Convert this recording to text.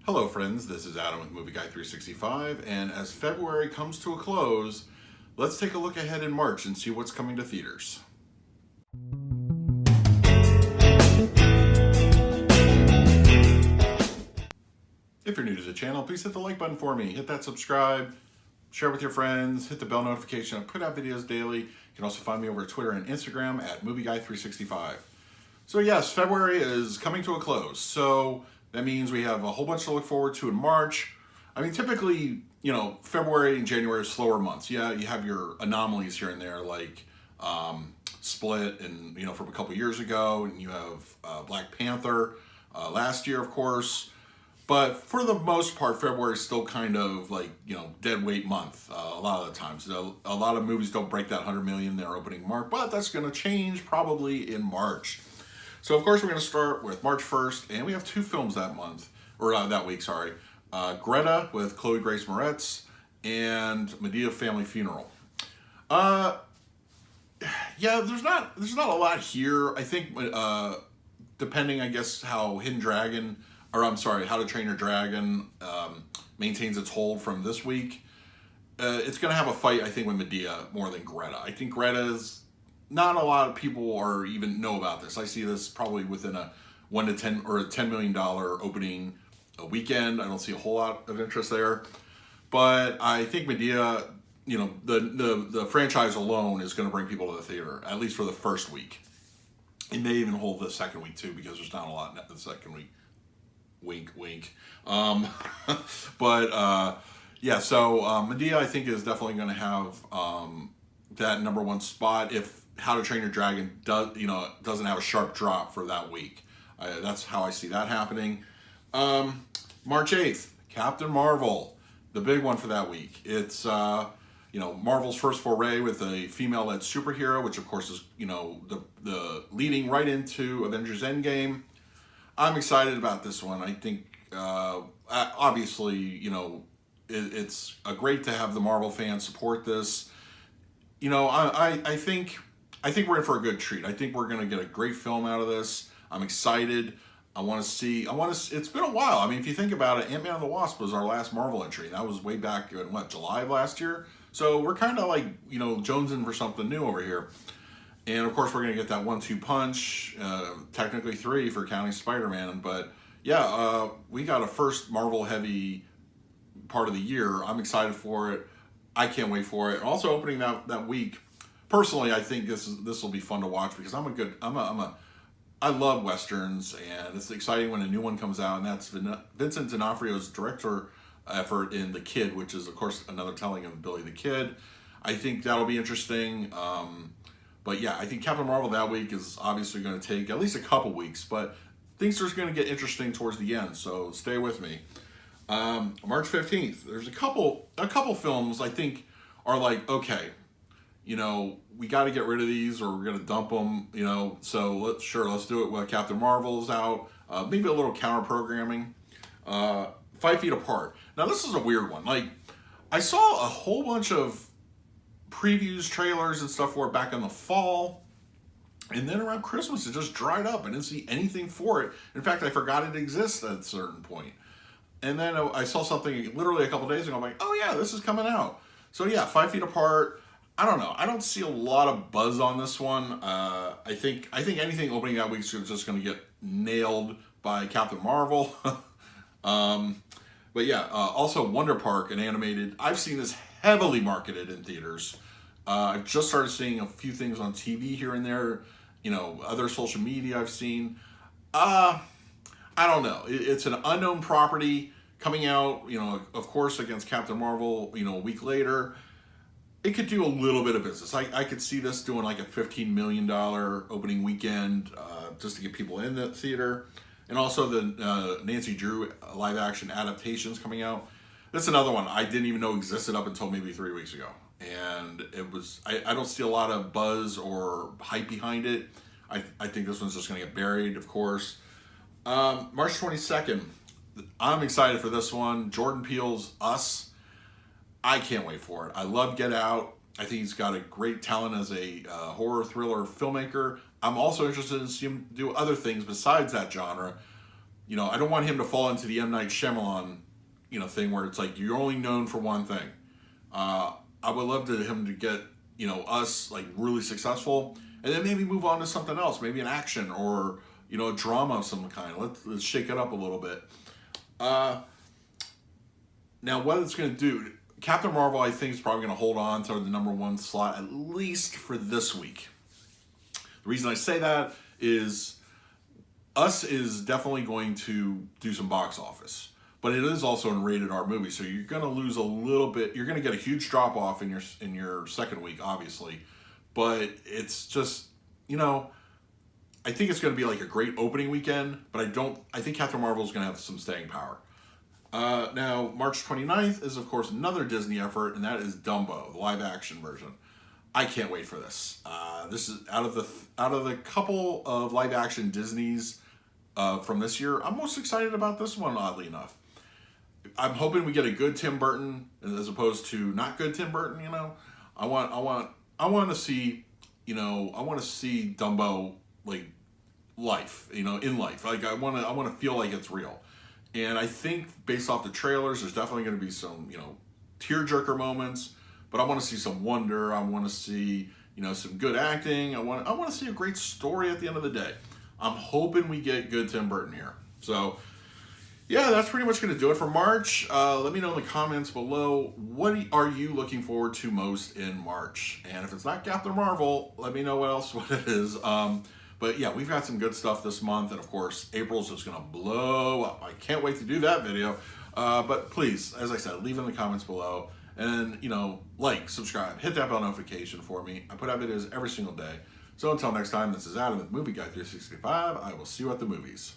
Hello friends, this is Adam with Movie Guy 365, and as February comes to a close, let's take a look ahead in March and see what's coming to theaters. If you're new to the channel, please hit the like button for me, hit that subscribe, share with your friends, hit the bell notification. I put out videos daily. You can also find me over at Twitter and Instagram at Movie Guy 365. So yes, February is coming to a close. So that means we have a whole bunch to look forward to in March. I mean, typically, February and January are slower months. Yeah, you have your anomalies here and there, like Split, and from a couple years ago, and you have Black Panther last year, of course. But for the most part, February is still kind of like, dead weight month a lot of the times. A lot of movies don't break that 100 million their opening mark, but that's going to change probably in March. So, of course, we're going to start with March 1st, and we have two films that month, or that week, sorry. Greta with Chloe Grace Moretz and Madea Family Funeral. Yeah, there's not a lot here. I think, depending, I guess, how How to Train Your Dragon maintains its hold from this week, it's going to have a fight, I think, with Madea more than Greta. I think Greta is... Not a lot of people or even know about this. I see this probably within a 1 to 10 or a $10 million opening a weekend. I don't see a whole lot of interest there. But I think Madea, the franchise alone is going to bring people to the theater, at least for the first week. It may even hold the second week too, because there's not a lot in the second week. Wink, wink. Yeah, so Madea, I think, is definitely going to have that number one spot if How to Train Your Dragon doesn't have a sharp drop for that week. That's how I see that happening. March 8th, Captain Marvel, the big one for that week. It's Marvel's first foray with a female-led superhero, which of course is the leading right into Avengers Endgame. I'm excited about this one. I think obviously it's great to have the Marvel fans support this. I think we're in for a good treat. I think we're going to get a great film out of this. I'm excited. It's been a while. I mean, if you think about it, Ant-Man and the Wasp was our last Marvel entry. That was way back in, July of last year? So we're kind of like, jonesing for something new over here. And of course, we're going to get that 1-2 punch, technically 3 for counting Spider-Man. But yeah, we got a first Marvel-heavy part of the year. I'm excited for it. I can't wait for it. And also opening that week, personally, I think this will be fun to watch because I love westerns, and it's exciting when a new one comes out, and that's Vincent D'Onofrio's director effort in The Kid, which is of course another telling of Billy the Kid. I think that'll be interesting. But yeah, I think Captain Marvel that week is obviously going to take at least a couple weeks, but things are going to get interesting towards the end. So stay with me. March 15th, there's a couple films I think are like, okay, we got to get rid of these or we're going to dump them, so let's do it while Captain Marvel's out. Maybe a little counter programming. 5 Feet Apart. Now this is a weird one. Like, I saw a whole bunch of previews, trailers and stuff for it back in the fall. And then around Christmas, it just dried up. I didn't see anything for it. In fact, I forgot it exists at a certain point. And then I saw something literally a couple days ago. I'm like, oh yeah, this is coming out. So yeah, 5 Feet Apart. I don't know. I don't see a lot of buzz on this one. I think anything opening that week is just going to get nailed by Captain Marvel. But yeah, also Wonder Park, an animated. I've seen this heavily marketed in theaters. I've just started seeing a few things on TV here and there. Other social media I've seen. I don't know. It's an unknown property coming out, of course, against Captain Marvel, a week later. It could do a little bit of business. I could see this doing like a $15 million opening weekend just to get people in the theater. And also the Nancy Drew live action adaptations coming out. That's another one I didn't even know existed up until maybe 3 weeks ago. And it was, I don't see a lot of buzz or hype behind it. I think this one's just going to get buried, of course. March 22nd, I'm excited for this one. Jordan Peele's Us. I can't wait for it. I love Get Out. I think he's got a great talent as a horror thriller filmmaker. I'm also interested in seeing him do other things besides that genre. I don't want him to fall into the M. Night Shyamalan, thing where it's like you're only known for one thing. I would love him to get, us like really successful, and then maybe move on to something else, maybe an action or a drama of some kind. Let's shake it up a little bit. Now, what it's going to do, Captain Marvel, I think, is probably going to hold on to the #1 slot at least for this week. The reason I say that is Us is definitely going to do some box office, but it is also a rated R movie, so you're going to lose a little bit. You're going to get a huge drop off in your second week, obviously, but it's just I think it's going to be like a great opening weekend, but I think Captain Marvel is going to have some staying power. Now, March 29th is, of course, another Disney effort, and that is Dumbo, the live-action version. I can't wait for this. This is out of the couple of live-action Disneys from this year, I'm most excited about this one, oddly enough. I'm hoping we get a good Tim Burton as opposed to not good Tim Burton. I want to see Dumbo like life, in life. Like I want to feel like it's real. And I think based off the trailers, there's definitely going to be some, tearjerker moments. But I want to see some wonder. I want to see, some good acting. I want to see a great story at the end of the day. I'm hoping we get good Tim Burton here. So, yeah, that's pretty much going to do it for March. Let me know in the comments below, what are you looking forward to most in March? And if it's not Captain Marvel, let me know what it is. But yeah, we've got some good stuff this month, and of course, April's just gonna blow up. I can't wait to do that video. But please, as I said, leave in the comments below, and like, subscribe, hit that bell notification for me. I put out videos every single day. So until next time, this is Adam with Movie Guy 365. I will see you at the movies.